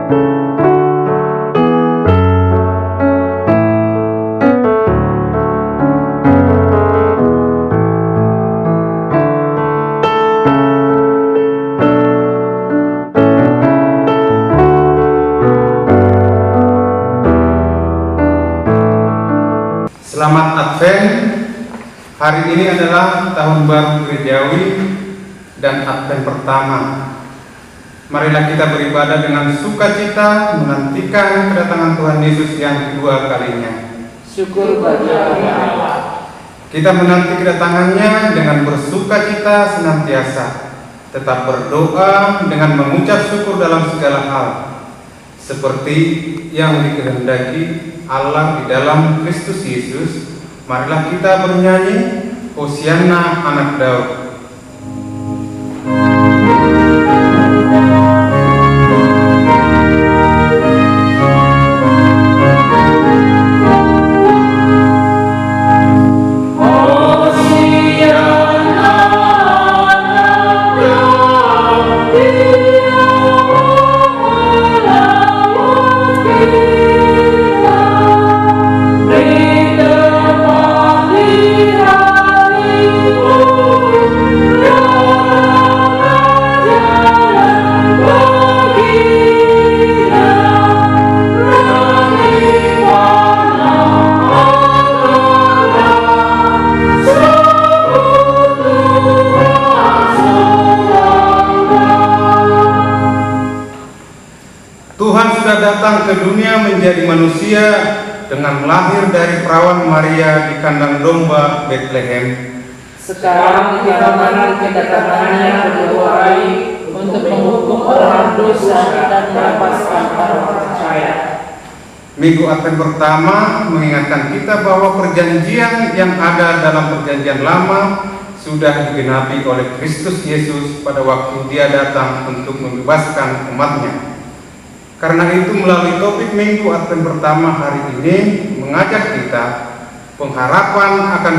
Selamat Advent. Hari ini adalah tahun baru gerejawi dan Advent pertama. Marilah kita beribadah dengan sukacita menantikan kedatangan Tuhan Yesus yang kedua kalinya. Syukur bagi Allah. Kita menanti kedatangannya dengan bersukacita senantiasa, tetap berdoa dengan mengucap syukur dalam segala hal, seperti yang dikehendaki Allah di dalam Kristus Yesus. Marilah kita bernyanyi Hosianna anak Daud. Tuhan sudah datang ke dunia menjadi manusia dengan lahir dari perawan Maria di kandang domba Bethlehem. Sekarang kita menanti kedatangannya kedua kali untuk menghukum orang dosa dan melepaskan orang percaya. Minggu Advent pertama mengingatkan kita bahwa perjanjian yang ada dalam perjanjian lama sudah digenapi oleh Kristus Yesus pada waktu Dia datang untuk membebaskan umatnya. Karena itu melalui topik Minggu Advent pertama hari ini mengajak kita pengharapan akan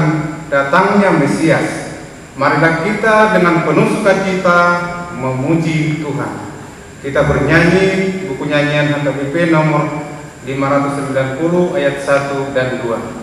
datangnya Mesias. Marilah kita dengan penuh sukacita memuji Tuhan. Kita bernyanyi buku nyanyian HKBP nomor 590 ayat 1 dan 2.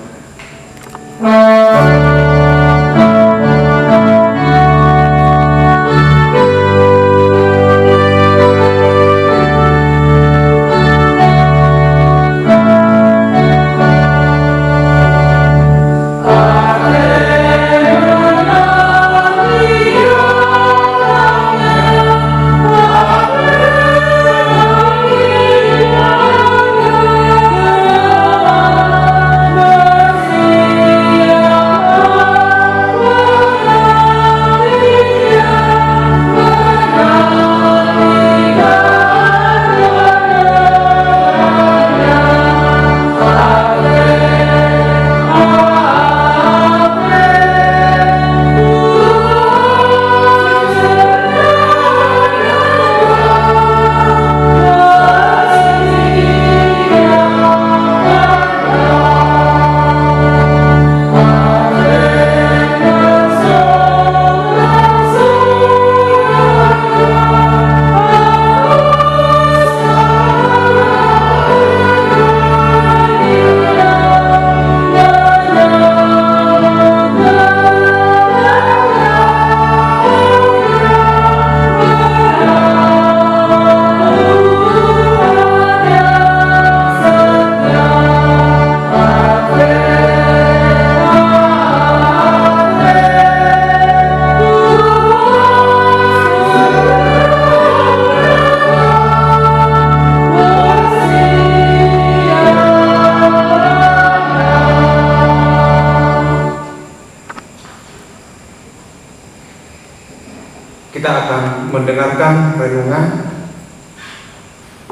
Kita akan mendengarkan renungan.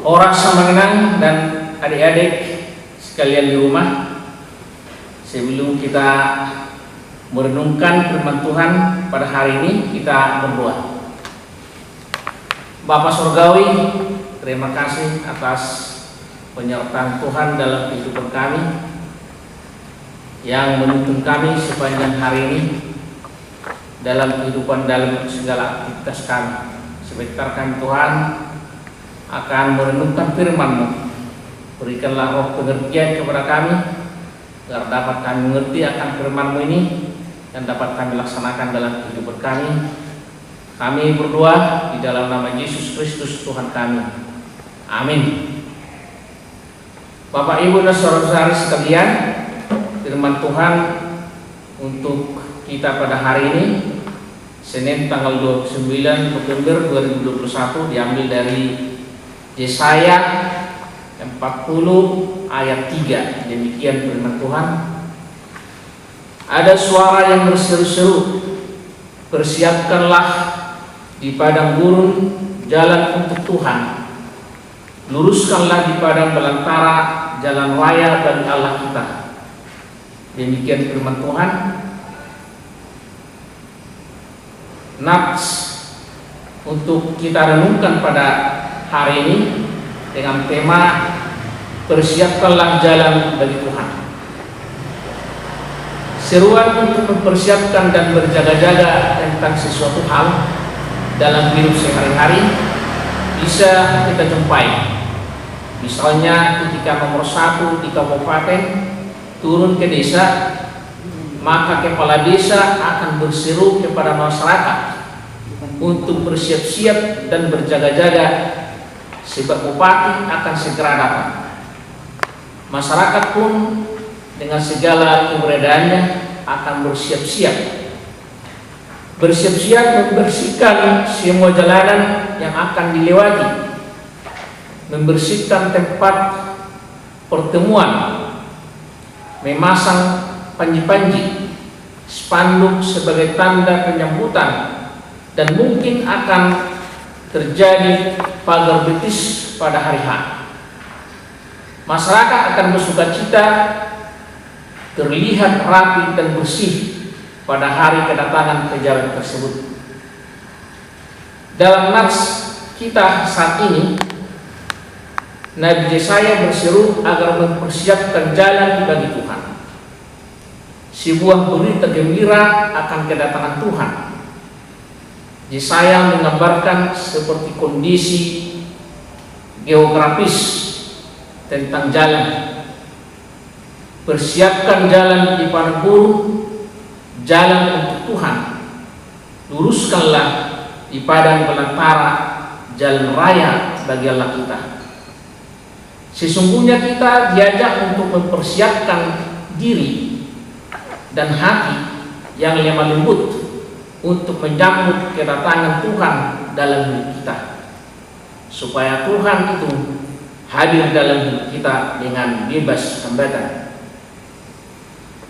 Orang semengenang dan adik-adik sekalian di rumah, sebelum kita merenungkan firman Tuhan pada hari ini, kita berdoa. Bapa Surgawi, terima kasih atas penyertaan Tuhan dalam kehidupan kami yang menuntun kami sepanjang hari ini dalam kehidupan, dalam segala aktivitas kami. Sebentar kami Tuhan akan merenungkan firman-Mu. Berikanlah roh pengertian kepada kami, agar dapat kami mengerti akan firman-Mu ini dan dapat kami laksanakan dalam kehidupan kami. Kami berdoa di dalam nama Yesus Kristus Tuhan kami. Amin. Bapak Ibu dan saudara-saudari sekalian, firman Tuhan untuk kita pada hari ini, Senin tanggal 29 November 2021, diambil dari Yesaya 40 ayat 3. Demikian firman Tuhan. Ada suara yang berseru-seru, persiapkanlah di padang gurun jalan untuk Tuhan, luruskanlah di padang belantara jalan raya bagi Allah kita. Demikian firman Tuhan. Nats untuk kita renungkan pada hari ini dengan tema persiapkanlah jalan bagi Tuhan. Seruan untuk mempersiapkan dan berjaga-jaga tentang sesuatu hal dalam hidup sehari-hari bisa kita jumpai. Misalnya ketika nomor 1 di kabupaten turun ke desa, maka kepala desa akan berseru kepada masyarakat untuk bersiap-siap dan berjaga-jaga, sebab bupati akan segera datang. Masyarakat pun dengan segala keberadaannya akan bersiap-siap membersihkan semua jalanan yang akan dilewati, membersihkan tempat pertemuan, memasang panji-panji, spanduk sebagai tanda penyambutan, dan mungkin akan terjadi pagar betis pada hari H. Masyarakat akan bersukacita, terlihat rapi dan bersih pada hari kedatangan ke jalan tersebut. Dalam nats kita saat ini, Nabi Yesaya berseru agar mempersiapkan jalan bagi Tuhan. Sebuah berita gembira akan kedatangan Tuhan. Yesaya menggambarkan seperti kondisi geografis tentang jalan. Persiapkan jalan di padang gurun, jalan untuk Tuhan. Luruskanlah di padang belantara jalan raya bagi Allah kita. Sesungguhnya kita diajak untuk mempersiapkan diri dan hati yang lemah lembut untuk menyambut kedatangan Tuhan dalam hidup kita, supaya Tuhan itu hadir dalam hidup kita dengan bebas hambatan.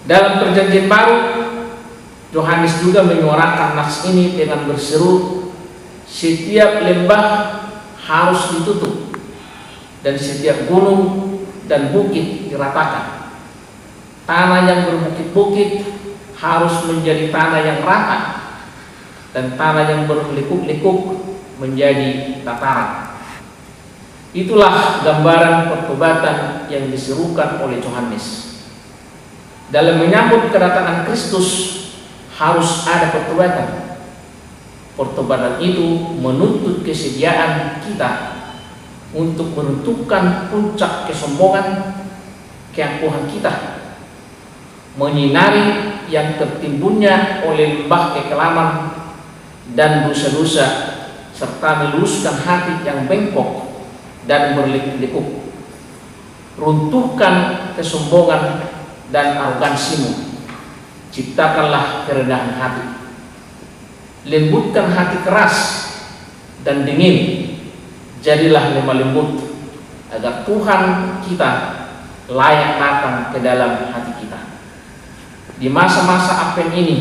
Dalam Perjanjian Baru, Yohanes juga menyuarakan nats ini dengan berseru, setiap lembah harus ditutup dan setiap gunung dan bukit diratakan. Tanah yang berbukit-bukit harus menjadi tanah yang rata, dan tanah yang berlikuk-likuk menjadi dataran. Itulah gambaran pertobatan yang diserukan oleh Yohanes. Dalam menyambut kedatangan Kristus harus ada pertobatan. Pertobatan itu menuntut kesediaan kita untuk menentukan puncak kesombongan, keangkuhan kita, menyinari yang tertimbunnya oleh lembah kekelaman dan dosa-dosa, serta meluruskan hati yang bengkok dan berlikuk-likuk. Runtuhkan kesombongan dan arogansimu, ciptakanlah kerendahan hati. Lembutkan hati keras dan dingin, jadilah lemah lembut, agar Tuhan kita layak datang ke dalam hati kita. Di masa-masa Advent ini,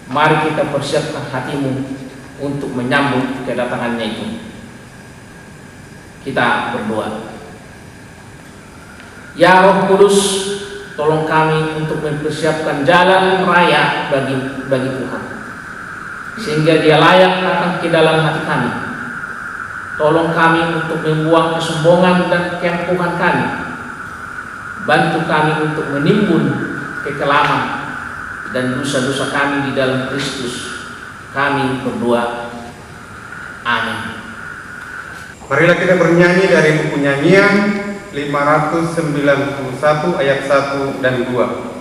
mari kita persiapkan hatimu untuk menyambut kedatangannya itu. Kita berdoa. Ya Roh Kudus, tolong kami untuk mempersiapkan jalan raya bagi Tuhan, sehingga Dia layak datang ke dalam hati kami. Tolong kami untuk membuang kesombongan dan keangkuhan kami. Bantu kami untuk menimbun kekelaman dan dosa-dosa kami di dalam Kristus. Kami berdoa. Amin. Marilah kita bernyanyi dari buku nyanyian 591 ayat 1 dan 2.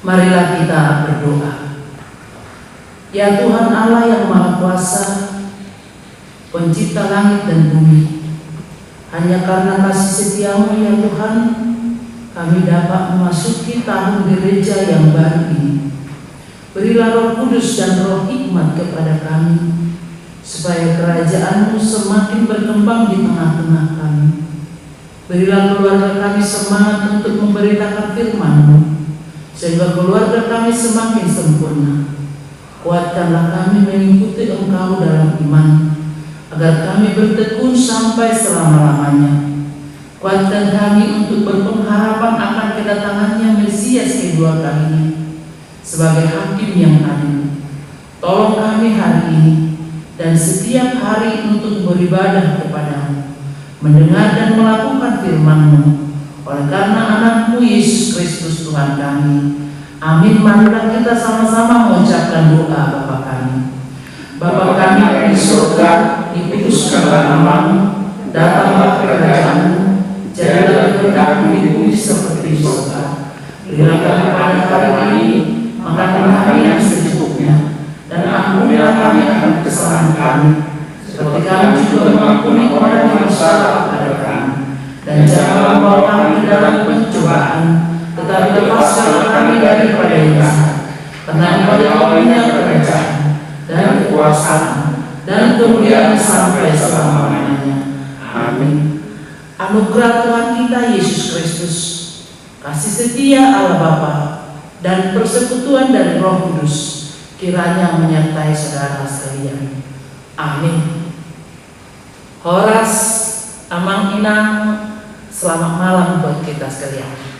Marilah kita berdoa. Ya Tuhan Allah yang Maha Kuasa, Pencipta langit dan bumi, hanya karena kasih setiamu ya Tuhan, kami dapat memasuki tahun gereja yang baru ini. Berilah Roh Kudus dan Roh hikmat kepada kami, supaya kerajaan-Mu semakin berkembang di tengah-tengah kami. Berilah keluarga kami semangat untuk memberitakan firman-Mu, sehingga keluarga kami semakin sempurna. Kuatkanlah kami mengikuti Engkau dalam iman, agar kami bertekun sampai selama-lamanya. Kuatkan kami untuk berpengharapan akan kedatangannya Mesias kedua kalinya sebagai hakim yang adil. Tolong kami hari ini dan setiap hari untuk beribadah kepada-Mu, mendengar dan melakukan firman-Mu, oleh karena Anak-Mu Yesus Kristus Tuhan kami. Amin. Marilah kita sama-sama mengucapkan doa Bapa kami. Bapa kami di surga, dikuduskanlah nama-Mu, datanglah kerajaan-Mu, jadilah kehendak-Mu di bumi seperti di surga. Berilah kami pada hari ini makanan kami yang secukupnya, dan ampunilah kami akan kesalahan kami, seperti kami juga mengampuni orang yang bersalah kepada kami. Dan janganlah membawa kami ke dalam pencobaan, tetapi lepaskanlah kami daripada yang jahat. Karena Engkau punya kerajaan dan kekuasaan dan kemuliaan sampai selama-lamanya. Amin. Anugerah Tuhan kita Yesus Kristus, kasih setia Allah Bapa, dan persekutuan dari Roh Kudus kiranya menyertai saudara sekalian. Amin. Horas, Amang Inang, selamat malam buat kita sekalian.